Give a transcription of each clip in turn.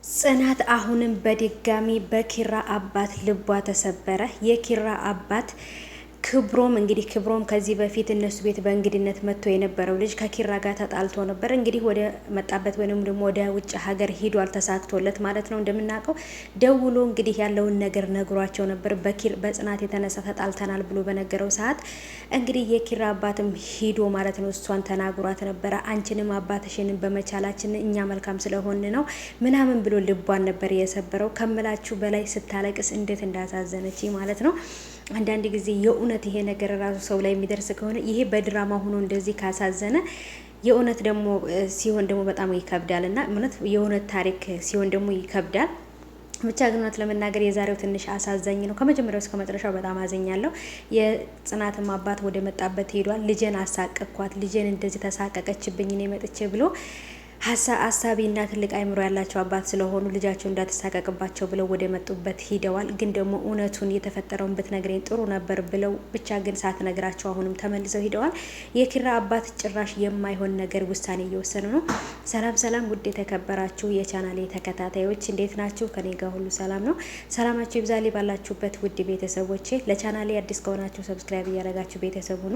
ጽናት አሁንም በድጋሚ በኪራ አባት ልቧ ተሰበረ። የኪራ አባት ክብሮም እንግዲህ ክብሮም ከዚህ በፊት እነሱ ቤት በእንግድነት መጥቶ የነበረው ልጅ ከኪራ ጋር ተጣልቶ ነበር። እንግዲህ ወደ መጣበት ወይንም ደግሞ ወደ ውጭ ሀገር ሂዷል፣ ተሳክቶለት ማለት ነው። እንደምናውቀው ደውሎ እንግዲህ ያለውን ነገር ነግሯቸው ነበር። በጽናት የተነሳ ተጣልተናል ብሎ በነገረው ሰዓት እንግዲህ የኪራ አባትም ሂዶ ማለት ነው እሷን ተናግሯት ነበረ። አንቺንም አባትሽንም በመቻላችን እኛ መልካም ስለሆን ነው ምናምን ብሎ ልቧን ነበር የሰበረው። ከምላችሁ በላይ ስታለቅስ እንዴት እንዳሳዘነች ማለት ነው። አንዳንድ ጊዜ የእውነት ይሄ ነገር ራሱ ሰው ላይ የሚደርስ ከሆነ ይሄ በድራማ ሆኖ እንደዚህ ካሳዘነ የእውነት ደግሞ ሲሆን ደግሞ በጣም ይከብዳል። እና እውነት የእውነት ታሪክ ሲሆን ደግሞ ይከብዳል። ብቻ ግን እውነት ለመናገር የዛሬው ትንሽ አሳዛኝ ነው። ከመጀመሪያው እስከ መጨረሻው በጣም አዘኛለሁ። የጽናትም አባት ወደ መጣበት ሄዷል። ልጄን አሳቀቅኳት፣ ልጄን እንደዚህ ተሳቀቀችብኝ እኔ መጥቼ ብሎ አሳቢና ትልቅ አይምሮ ያላቸው አባት ስለሆኑ ልጃቸው እንዳትሳቀቅባቸው ብለው ወደ መጡበት ሂደዋል። ግን ደግሞ እውነቱን የተፈጠረውን ብትነግረኝ ጥሩ ነበር ብለው ብቻ ግን ሳትነግራቸው አሁንም ተመልሰው ሂደዋል። የኪራ አባት ጭራሽ የማይሆን ነገር ውሳኔ እየወሰኑ ነው። ሰላም ሰላም፣ ውድ የተከበራችሁ የቻናሌ ተከታታዮች እንዴት ናችሁ? ከኔ ጋር ሁሉ ሰላም ነው። ሰላማችሁ ይብዛልኝ ባላችሁበት ውድ ቤተሰቦቼ። ለቻናሌ አዲስ ከሆናችሁ ሰብስክራይብ እያደረጋችሁ ቤተሰብ ሁኑ።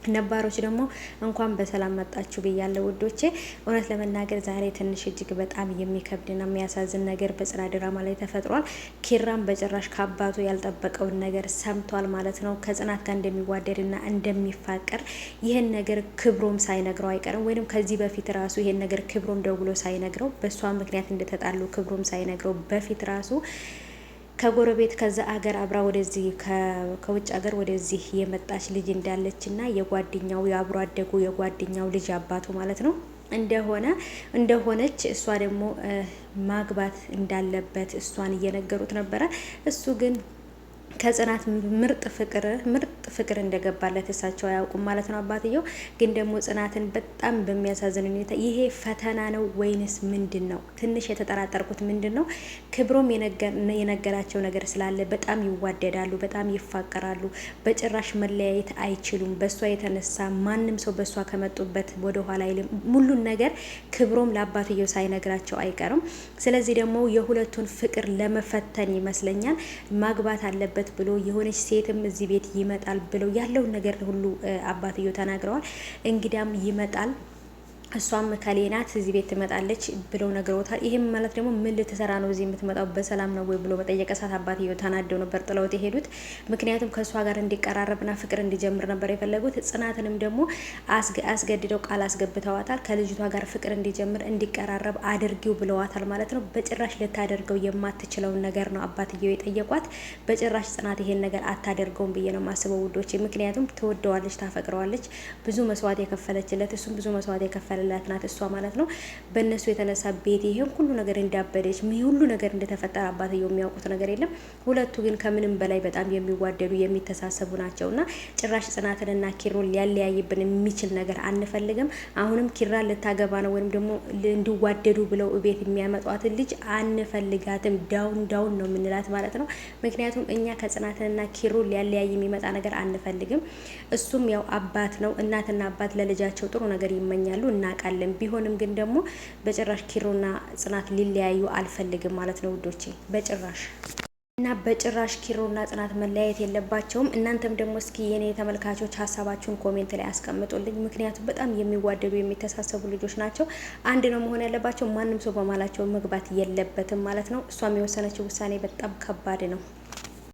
ነባሮች ደግሞ እንኳን በሰላም መጣችሁ ብያለሁ ውዶቼ። እውነት ለመናገር ዛሬ ትንሽ እጅግ በጣም የሚከብድና የሚያሳዝን ነገር በጽናት ድራማ ላይ ተፈጥሯል። ኪራም በጭራሽ ከአባቱ ያልጠበቀውን ነገር ሰምቷል ማለት ነው። ከጽናት ጋር እንደሚዋደድና እንደሚፋቀር ይህን ነገር ክብሮም ሳይነግረው አይቀርም። ወይም ከዚህ በፊት ራሱ ይህን ነገር ክብሮም ደውሎ ሳይነግረው በእሷ ምክንያት እንደተጣሉ ክብሮም ሳይነግረው በፊት ራሱ ከጎረቤት ከዛ አገር አብራ ወደዚህ ከውጭ ሀገር ወደዚህ የመጣች ልጅ እንዳለች እና የጓደኛው የአብሮ አደጉ የጓደኛው ልጅ አባቱ ማለት ነው እንደሆነች እሷ ደግሞ ማግባት እንዳለበት እሷን እየነገሩት ነበረ። እሱ ግን ከጽናት ምርጥ ፍቅር እንደገባለት እሳቸው አያውቁም ማለት ነው። አባትየው ግን ደግሞ ጽናትን በጣም በሚያሳዝን ሁኔታ ይሄ ፈተና ነው ወይንስ ምንድን ነው? ትንሽ የተጠራጠርኩት ምንድን ነው ክብሮም የነገራቸው ነገር ስላለ በጣም ይዋደዳሉ፣ በጣም ይፋቀራሉ፣ በጭራሽ መለያየት አይችሉም። በእሷ የተነሳ ማንም ሰው በእሷ ከመጡበት ወደ ኋላ አይልም። ሙሉን ነገር ክብሮም ለአባትየው ሳይነግራቸው አይቀርም። ስለዚህ ደግሞ የሁለቱን ፍቅር ለመፈተን ይመስለኛል ማግባት አለበት ብሎ የሆነች ሴትም እዚህ ቤት ይመጣል ብለው ያለውን ነገር ሁሉ አባትየው ተናግረዋል። እንግዳም ይመጣል እሷም ከሌናት እዚህ ቤት ትመጣለች ብለው ነግረውታል። ይህም ማለት ደግሞ ምን ልትሰራ ነው እዚህ የምትመጣው በሰላም ነው ወይ ብሎ በጠየቀ ሰዓት አባትየው ተናደው ነበር ጥለውት የሄዱት። ምክንያቱም ከእሷ ጋር እንዲቀራረብና ፍቅር እንዲጀምር ነበር የፈለጉት። ጽናትንም ደግሞ አስገድደው ቃል አስገብተዋታል። ከልጅቷ ጋር ፍቅር እንዲጀምር እንዲቀራረብ አድርጊው ብለዋታል ማለት ነው። በጭራሽ ልታደርገው የማትችለውን ነገር ነው አባትየው የጠየቋት። በጭራሽ ጽናት ይሄን ነገር አታደርገውም ብዬ ነው የማስበው ውዶቼ። ምክንያቱም ትወደዋለች፣ ታፈቅረዋለች፣ ብዙ መስዋዕት የከፈለችለት እሱም ብዙ መስዋዕት የከፈለ ላት ናት እሷ ማለት ነው። በእነሱ የተነሳ ቤት ይሄን ሁሉ ነገር እንዳበደች ሁሉ ነገር እንደተፈጠረ አባትየው የሚያውቁት ነገር የለም። ሁለቱ ግን ከምንም በላይ በጣም የሚዋደዱ የሚተሳሰቡ ናቸውና ጭራሽ ጽናትንና ኪሮን ሊያለያይብን የሚችል ነገር አንፈልግም። አሁንም ኪራን ልታገባ ነው ወይም ደግሞ እንዲዋደዱ ብለው ቤት የሚያመጧትን ልጅ አንፈልጋትም። ዳውን ነው የምንላት ማለት ነው። ምክንያቱም እኛ ከጽናትንና ኪሮን ሊያለያይ የሚመጣ ነገር አንፈልግም። እሱም ያው አባት ነው። እናትና አባት ለልጃቸው ጥሩ ነገር ይመኛሉ እናውቃለን። ቢሆንም ግን ደግሞ በጭራሽ ኪሮና ጽናት ሊለያዩ አልፈልግም ማለት ነው ውዶቼ፣ በጭራሽ እና በጭራሽ ኪሮና ጽናት መለያየት የለባቸውም። እናንተም ደግሞ እስኪ የኔ ተመልካቾች ሀሳባችሁን ኮሜንት ላይ አስቀምጡልኝ። ምክንያቱም በጣም የሚዋደዱ የሚተሳሰቡ ልጆች ናቸው። አንድ ነው መሆን ያለባቸው። ማንም ሰው በማላቸው መግባት የለበትም ማለት ነው። እሷም የወሰነችው ውሳኔ በጣም ከባድ ነው።